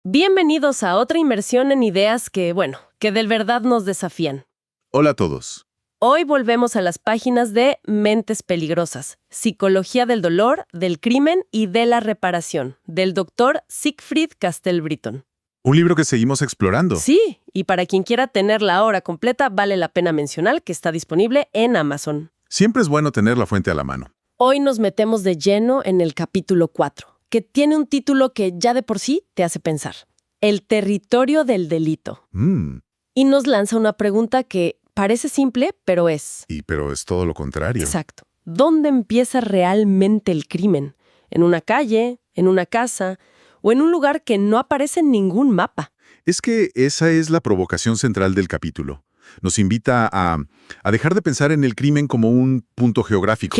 Bienvenidos a otra inmersión en ideas que de verdad nos desafían. Hola a todos. Hoy volvemos a las páginas de Mentes Peligrosas, Psicología del Dolor, del Crimen y de la Reparación, del doctor Siegfried Castel-Britton. Un libro que seguimos explorando. Sí, y para quien quiera tener la obra completa, vale la pena mencionar que está disponible en Amazon. Siempre es bueno tener la fuente a la mano. Hoy nos metemos de lleno en el capítulo 4, que tiene un título que ya de por sí te hace pensar. El territorio del delito. Y nos lanza una pregunta que parece simple, pero es... Pero es todo lo contrario. Exacto. ¿Dónde empieza realmente el crimen? ¿En una calle? ¿En una casa? ¿O en un lugar que no aparece en ningún mapa? Es que esa es la provocación central del capítulo. Nos invita a dejar de pensar en el crimen como un punto geográfico.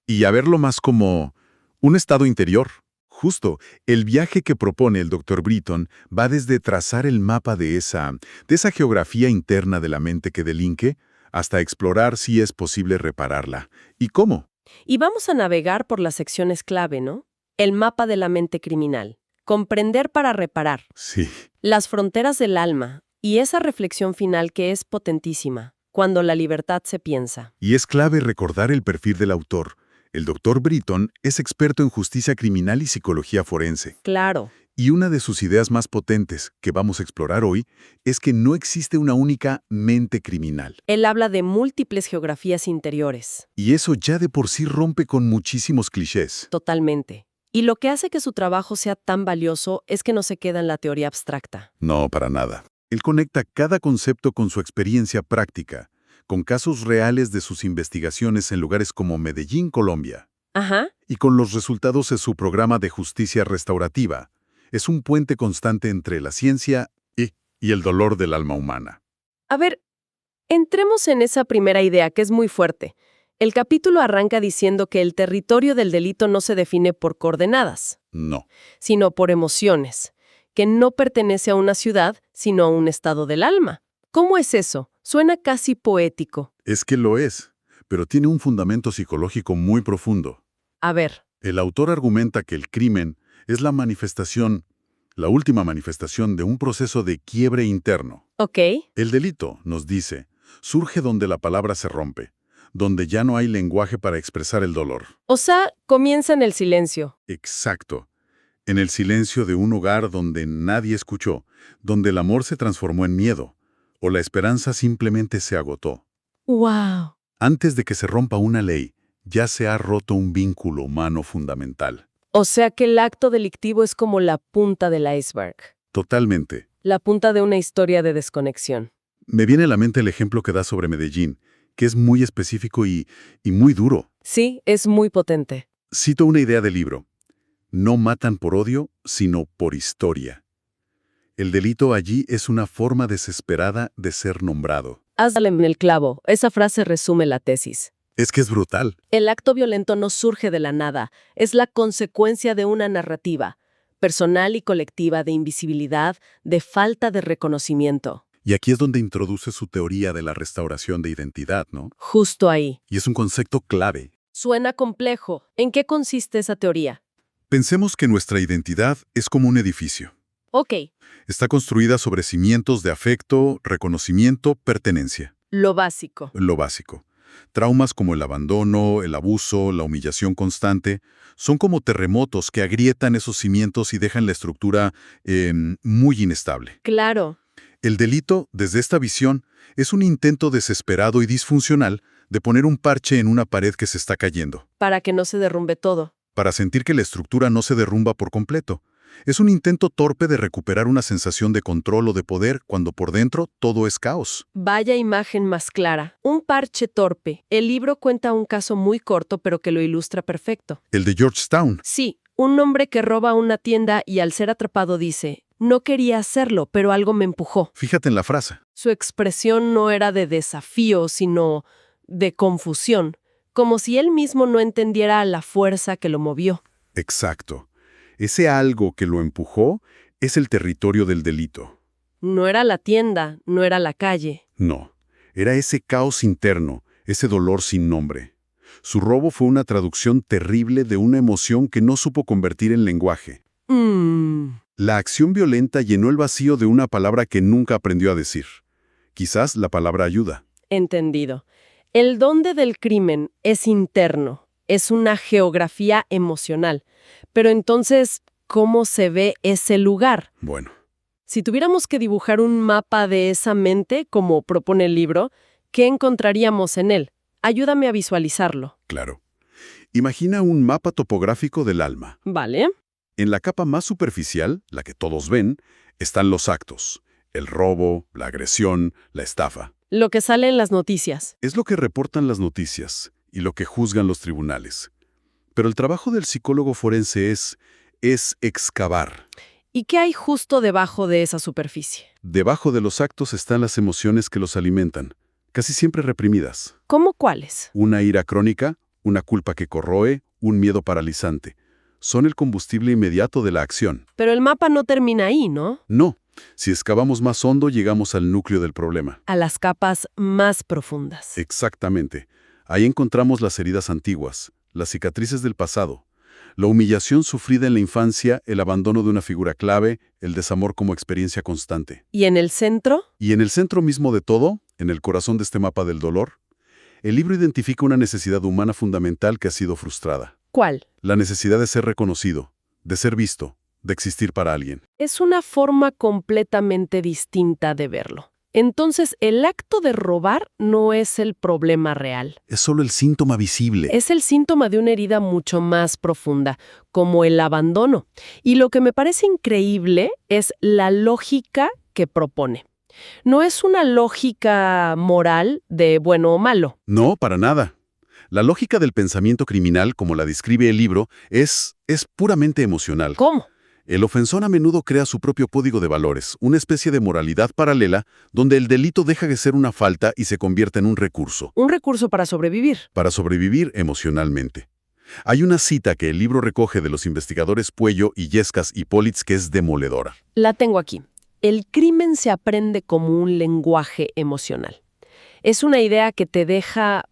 Y a verlo más como un estado interior. Justo, el viaje que propone el Dr. Britton va desde trazar el mapa de esa geografía interna de la mente que delinque hasta explorar si es posible repararla. ¿Y cómo? Y vamos a navegar por las secciones clave, ¿no? El mapa de la mente criminal. Comprender para reparar. Sí. Las fronteras del alma. Y esa reflexión final que es potentísima. Cuando la libertad se piensa. Y es clave recordar el perfil del autor. El Dr. Britton es experto en justicia criminal y psicología forense. Claro. Y una de sus ideas más potentes que vamos a explorar hoy es que no existe una única mente criminal. Él habla de múltiples geografías interiores. Y eso ya de por sí rompe con muchísimos clichés. Totalmente. Y lo que hace que su trabajo sea tan valioso es que no se queda en la teoría abstracta. No, para nada. Él conecta cada concepto con su experiencia práctica, con casos reales de sus investigaciones en lugares como Medellín, Colombia. Ajá. Y con los resultados de su programa de justicia restaurativa. Es un puente constante entre la ciencia y el dolor del alma humana. A ver, entremos en esa primera idea que es muy fuerte. El capítulo arranca diciendo que el territorio del delito no se define por coordenadas. No. Sino por emociones, que no pertenece a una ciudad, sino a un estado del alma. ¿Cómo es eso? Suena casi poético. Es que lo es, pero tiene un fundamento psicológico muy profundo. A ver. El autor argumenta que el crimen es la última manifestación de un proceso de quiebre interno. Ok. El delito, nos dice, surge donde la palabra se rompe, donde ya no hay lenguaje para expresar el dolor. O sea, comienza en el silencio. Exacto. En el silencio de un hogar donde nadie escuchó, donde el amor se transformó en miedo, o la esperanza simplemente se agotó. ¡Wow! Antes de que se rompa una ley, ya se ha roto un vínculo humano fundamental. O sea que el acto delictivo es como la punta del iceberg. Totalmente. La punta de una historia de desconexión. Me viene a la mente el ejemplo que da sobre Medellín, que es muy específico y muy duro. Sí, es muy potente. Cito una idea del libro. No matan por odio, sino por historia. El delito allí es una forma desesperada de ser nombrado. Hazle en el clavo. Esa frase resume la tesis. Es que es brutal. El acto violento no surge de la nada. Es la consecuencia de una narrativa, personal y colectiva, de invisibilidad, de falta de reconocimiento. Y aquí es donde introduce su teoría de la restauración de identidad, ¿no? Justo ahí. Y es un concepto clave. Suena complejo. ¿En qué consiste esa teoría? Pensemos que nuestra identidad es como un edificio. Ok. Está construida sobre cimientos de afecto, reconocimiento, pertenencia. Lo básico. Lo básico. Traumas como el abandono, el abuso, la humillación constante, son como terremotos que agrietan esos cimientos y dejan la estructura muy inestable. Claro. El delito, desde esta visión, es un intento desesperado y disfuncional de poner un parche en una pared que se está cayendo. Para que no se derrumbe todo. Para sentir que la estructura no se derrumba por completo. Es un intento torpe de recuperar una sensación de control o de poder cuando por dentro todo es caos. Vaya imagen más clara. Un parche torpe. El libro cuenta un caso muy corto pero que lo ilustra perfecto. El de Georgetown. Sí, un hombre que roba una tienda y al ser atrapado dice, no quería hacerlo, pero algo me empujó. Fíjate en la frase. Su expresión no era de desafío, sino de confusión, como si él mismo no entendiera la fuerza que lo movió. Exacto. Ese algo que lo empujó es el territorio del delito. No era la tienda, no era la calle. No, era ese caos interno, ese dolor sin nombre. Su robo fue una traducción terrible de una emoción que no supo convertir en lenguaje. La acción violenta llenó el vacío de una palabra que nunca aprendió a decir. Quizás la palabra ayuda. Entendido. El dónde del crimen es interno, es una geografía emocional. Pero entonces, ¿cómo se ve ese lugar? Bueno. Si tuviéramos que dibujar un mapa de esa mente, como propone el libro, ¿qué encontraríamos en él? Ayúdame a visualizarlo. Claro. Imagina un mapa topográfico del alma. Vale. En la capa más superficial, la que todos ven, están los actos. El robo, la agresión, la estafa. Lo que sale en las noticias. Es lo que reportan las noticias y lo que juzgan los tribunales. Pero el trabajo del psicólogo forense es excavar. ¿Y qué hay justo debajo de esa superficie? Debajo de los actos están las emociones que los alimentan, casi siempre reprimidas. ¿Cómo cuáles? Una ira crónica, una culpa que corroe, un miedo paralizante. Son el combustible inmediato de la acción. Pero el mapa no termina ahí, ¿no? No. Si excavamos más hondo, llegamos al núcleo del problema. A las capas más profundas. Exactamente. Ahí encontramos las heridas antiguas, las cicatrices del pasado, la humillación sufrida en la infancia, el abandono de una figura clave, el desamor como experiencia constante. ¿Y en el centro? Y en el centro mismo de todo, en el corazón de este mapa del dolor, el libro identifica una necesidad humana fundamental que ha sido frustrada. ¿Cuál? La necesidad de ser reconocido, de ser visto, de existir para alguien. Es una forma completamente distinta de verlo. Entonces, el acto de robar no es el problema real. Es solo el síntoma visible. Es el síntoma de una herida mucho más profunda, como el abandono. Y lo que me parece increíble es la lógica que propone. No es una lógica moral de bueno o malo. No, para nada. La lógica del pensamiento criminal, como la describe el libro, es puramente emocional. ¿Cómo? El ofensor a menudo crea su propio código de valores, una especie de moralidad paralela donde el delito deja de ser una falta y se convierte en un recurso. Un recurso para sobrevivir. Para sobrevivir emocionalmente. Hay una cita que el libro recoge de los investigadores Puello, Illescas y Politz que es demoledora. La tengo aquí. El crimen se aprende como un lenguaje emocional. Es una idea que te deja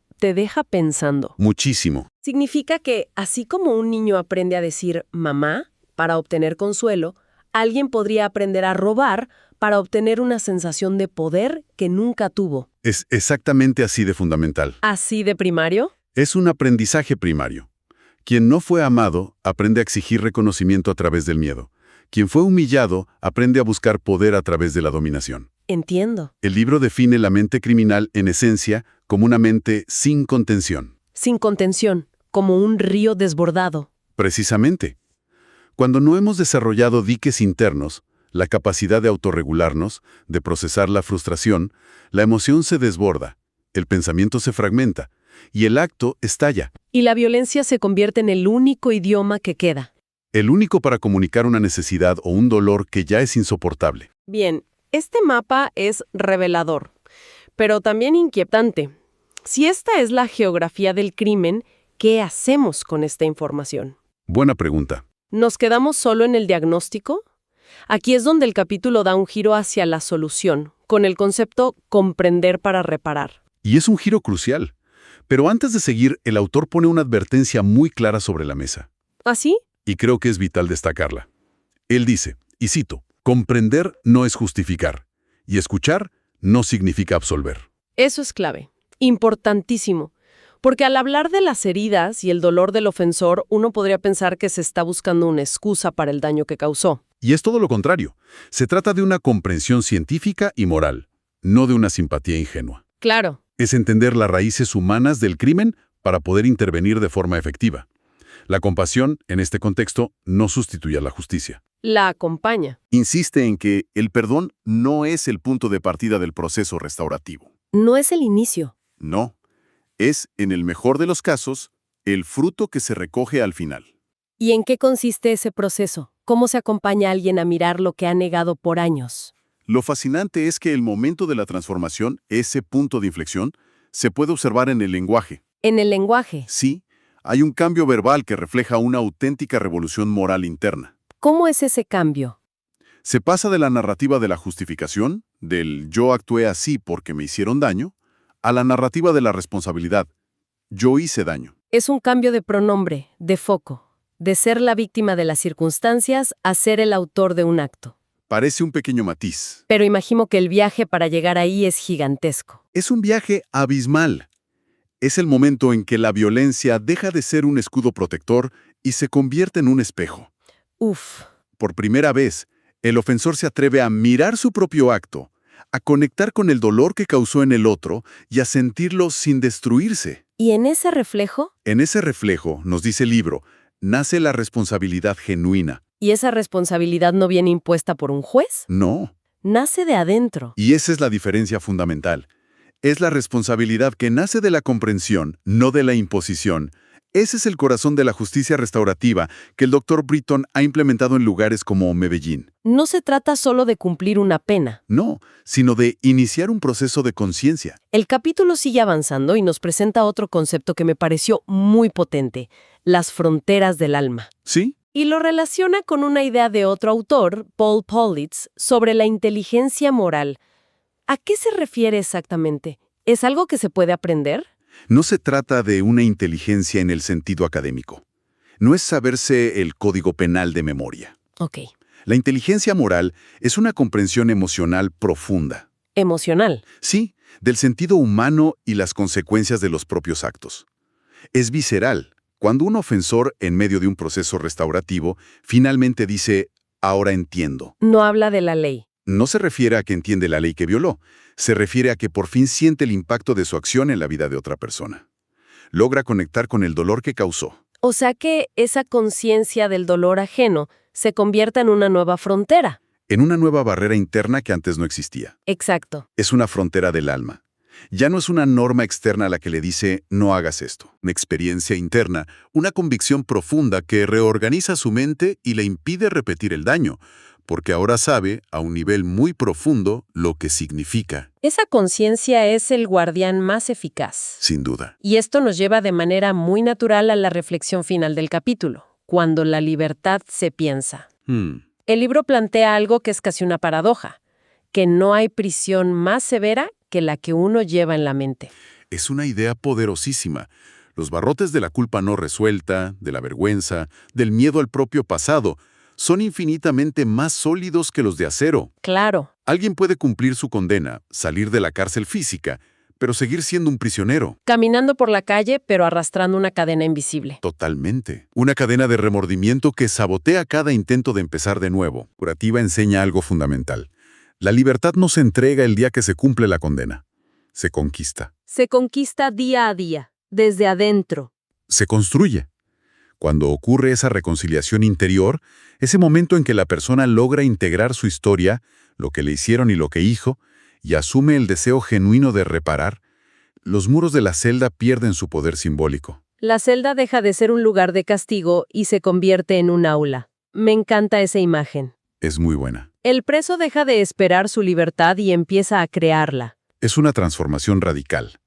pensando. Muchísimo. Significa que, así como un niño aprende a decir mamá para obtener consuelo, alguien podría aprender a robar para obtener una sensación de poder que nunca tuvo. Es exactamente así de fundamental. ¿Así de primario? Es un aprendizaje primario. Quien no fue amado aprende a exigir reconocimiento a través del miedo. Quien fue humillado aprende a buscar poder a través de la dominación. Entiendo. El libro define la mente criminal, en esencia, como una mente sin contención. Sin contención, como un río desbordado. Precisamente. Cuando no hemos desarrollado diques internos, la capacidad de autorregularnos, de procesar la frustración, la emoción se desborda, el pensamiento se fragmenta y el acto estalla. Y la violencia se convierte en el único idioma que queda. El único para comunicar una necesidad o un dolor que ya es insoportable. Bien, este mapa es revelador, pero también inquietante. Si esta es la geografía del crimen, ¿qué hacemos con esta información? Buena pregunta. ¿Nos quedamos solo en el diagnóstico? Aquí es donde el capítulo da un giro hacia la solución, con el concepto comprender para reparar. Y es un giro crucial. Pero antes de seguir, el autor pone una advertencia muy clara sobre la mesa. ¿Ah, sí? Y creo que es vital destacarla. Él dice, y cito, comprender no es justificar, y escuchar no significa absolver. Eso es clave. Importantísimo. Porque al hablar de las heridas y el dolor del ofensor, uno podría pensar que se está buscando una excusa para el daño que causó. Y es todo lo contrario. Se trata de una comprensión científica y moral, no de una simpatía ingenua. Claro. Es entender las raíces humanas del crimen para poder intervenir de forma efectiva. La compasión, en este contexto, no sustituye a la justicia. La acompaña. Insiste en que el perdón no es el punto de partida del proceso restaurativo. No es el inicio. No. Es, en el mejor de los casos, el fruto que se recoge al final. ¿Y en qué consiste ese proceso? ¿Cómo se acompaña a alguien a mirar lo que ha negado por años? Lo fascinante es que el momento de la transformación, ese punto de inflexión, se puede observar en el lenguaje. ¿En el lenguaje? Sí, hay un cambio verbal que refleja una auténtica revolución moral interna. ¿Cómo es ese cambio? Se pasa de la narrativa de la justificación, del yo actué así porque me hicieron daño, a la narrativa de la responsabilidad. Yo hice daño. Es un cambio de pronombre, de foco. De ser la víctima de las circunstancias a ser el autor de un acto. Parece un pequeño matiz. Pero imagino que el viaje para llegar ahí es gigantesco. Es un viaje abismal. Es el momento en que la violencia deja de ser un escudo protector y se convierte en un espejo. Uf. Por primera vez, el ofensor se atreve a mirar su propio acto, a conectar con el dolor que causó en el otro y a sentirlo sin destruirse. ¿Y en ese reflejo? En ese reflejo, nos dice el libro, nace la responsabilidad genuina. ¿Y esa responsabilidad no viene impuesta por un juez? No. Nace de adentro. Y esa es la diferencia fundamental. Es la responsabilidad que nace de la comprensión, no de la imposición. Ese es el corazón de la justicia restaurativa que el Dr. Britton ha implementado en lugares como Medellín. No se trata solo de cumplir una pena. No, sino de iniciar un proceso de conciencia. El capítulo sigue avanzando y nos presenta otro concepto que me pareció muy potente, las fronteras del alma. ¿Sí? Y lo relaciona con una idea de otro autor, Paul Politz, sobre la inteligencia moral. ¿A qué se refiere exactamente? ¿Es algo que se puede aprender? No se trata de una inteligencia en el sentido académico. No es saberse el código penal de memoria. Ok. La inteligencia moral es una comprensión emocional profunda. ¿Emocional? Sí, del sentido humano y las consecuencias de los propios actos. Es visceral. Cuando un ofensor, en medio de un proceso restaurativo, finalmente dice, ahora entiendo. No habla de la ley. No se refiere a que entiende la ley que violó. Se refiere a que por fin siente el impacto de su acción en la vida de otra persona. Logra conectar con el dolor que causó. O sea que esa conciencia del dolor ajeno se convierta en una nueva frontera. En una nueva barrera interna que antes no existía. Exacto. Es una frontera del alma. Ya no es una norma externa a la que le dice, no hagas esto. Una experiencia interna, una convicción profunda que reorganiza su mente y le impide repetir el daño, porque ahora sabe, a un nivel muy profundo, lo que significa. Esa conciencia es el guardián más eficaz. Sin duda. Y esto nos lleva de manera muy natural a la reflexión final del capítulo, cuando la libertad se piensa. El libro plantea algo que es casi una paradoja, que no hay prisión más severa que la que uno lleva en la mente. Es una idea poderosísima. Los barrotes de la culpa no resuelta, de la vergüenza, del miedo al propio pasado, son infinitamente más sólidos que los de acero. Claro. Alguien puede cumplir su condena, salir de la cárcel física, pero seguir siendo un prisionero. Caminando por la calle, pero arrastrando una cadena invisible. Totalmente. Una cadena de remordimiento que sabotea cada intento de empezar de nuevo. Curativa enseña algo fundamental. La libertad no se entrega el día que se cumple la condena. Se conquista. Se conquista día a día, desde adentro. Se construye. Cuando ocurre esa reconciliación interior, ese momento en que la persona logra integrar su historia, lo que le hicieron y lo que hizo, y asume el deseo genuino de reparar, los muros de la celda pierden su poder simbólico. La celda deja de ser un lugar de castigo y se convierte en un aula. Me encanta esa imagen. Es muy buena. El preso deja de esperar su libertad y empieza a crearla. Es una transformación radical.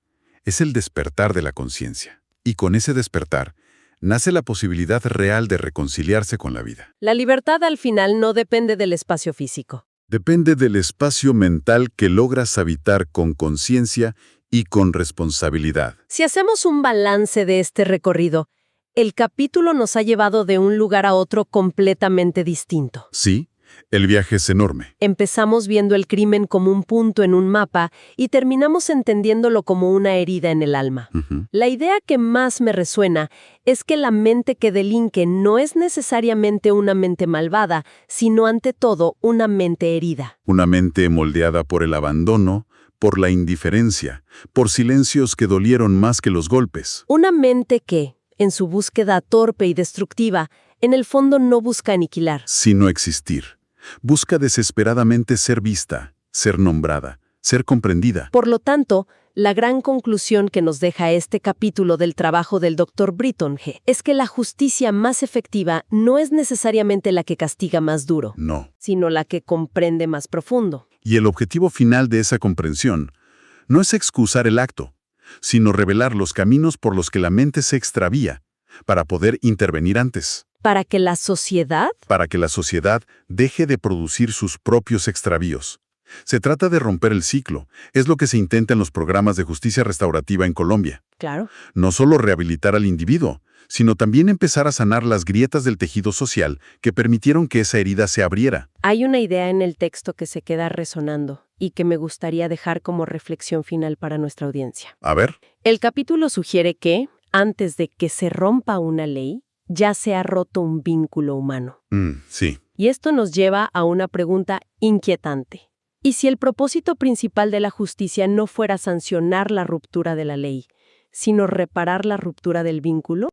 Es el despertar de la conciencia. Y con ese despertar, nace la posibilidad real de reconciliarse con la vida. La libertad al final no depende del espacio físico. Depende del espacio mental que logras habitar con conciencia y con responsabilidad. Si hacemos un balance de este recorrido, el capítulo nos ha llevado de un lugar a otro completamente distinto. Sí, el viaje es enorme. Empezamos viendo el crimen como un punto en un mapa y terminamos entendiéndolo como una herida en el alma. La idea que más me resuena es que la mente que delinque no es necesariamente una mente malvada, sino ante todo una mente herida. Una mente moldeada por el abandono, por la indiferencia, por silencios que dolieron más que los golpes. Una mente que, en su búsqueda torpe y destructiva, en el fondo no busca aniquilar, sino existir. Busca desesperadamente ser vista, ser nombrada, ser comprendida. Por lo tanto, la gran conclusión que nos deja este capítulo del trabajo del Dr. Britton es que la justicia más efectiva no es necesariamente la que castiga más duro, No. sino la que comprende más profundo. Y el objetivo final de esa comprensión no es excusar el acto, sino revelar los caminos por los que la mente se extravía, para poder intervenir antes. ¿Para que la sociedad? Para que la sociedad deje de producir sus propios extravíos. Se trata de romper el ciclo. Es lo que se intenta en los programas de justicia restaurativa en Colombia. Claro. No solo rehabilitar al individuo, sino también empezar a sanar las grietas del tejido social que permitieron que esa herida se abriera. Hay una idea en el texto que se queda resonando y que me gustaría dejar como reflexión final para nuestra audiencia. A ver. El capítulo sugiere que, antes de que se rompa una ley, ya se ha roto un vínculo humano. Sí. Y esto nos lleva a una pregunta inquietante. ¿Y si el propósito principal de la justicia no fuera sancionar la ruptura de la ley, sino reparar la ruptura del vínculo?